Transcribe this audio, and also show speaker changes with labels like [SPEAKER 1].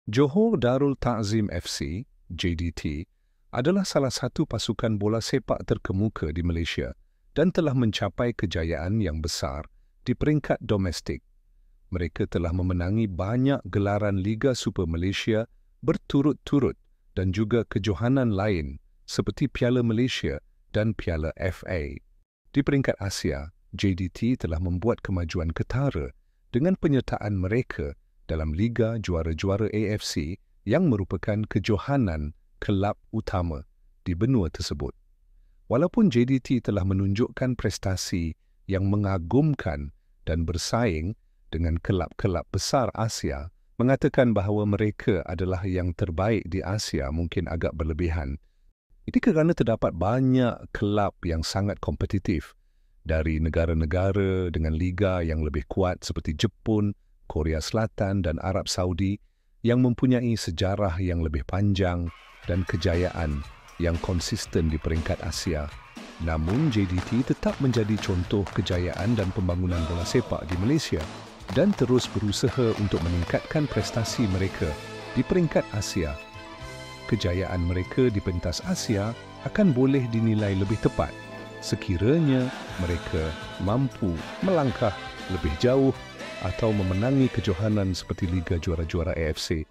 [SPEAKER 1] Johor Darul Ta'zim FC, JDT, adalah salah satu pasukan bola sepak terkemuka di Malaysia dan telah mencapai kejayaan yang besar di peringkat domestik. Mereka telah memenangi banyak gelaran Liga Super Malaysia berturut-turut dan juga kejohanan lain seperti Piala Malaysia dan Piala FA. Di peringkat Asia, JDT telah membuat kemajuan ketara dengan penyertaan mereka dalam Liga Juara-Juara AFC yang merupakan kejohanan kelab utama di benua tersebut. Walaupun JDT telah menunjukkan prestasi yang mengagumkan dan bersaing dengan kelab-kelab besar Asia, mengatakan bahawa mereka adalah yang terbaik di Asia mungkin agak berlebihan. Ini kerana terdapat banyak kelab yang sangat kompetitif dari negara-negara dengan liga yang lebih kuat seperti Jepun, Korea Selatan dan Arab Saudi yang mempunyai sejarah yang lebih panjang dan kejayaan yang konsisten di peringkat Asia. Namun JDT tetap menjadi contoh kejayaan dan pembangunan bola sepak di Malaysia dan terus berusaha untuk meningkatkan prestasi mereka di peringkat Asia. Kejayaan mereka di pentas Asia akan boleh dinilai lebih tepat sekiranya mereka mampu melangkah lebih jauh atau memenangi kejohanan seperti Liga Juara-Juara AFC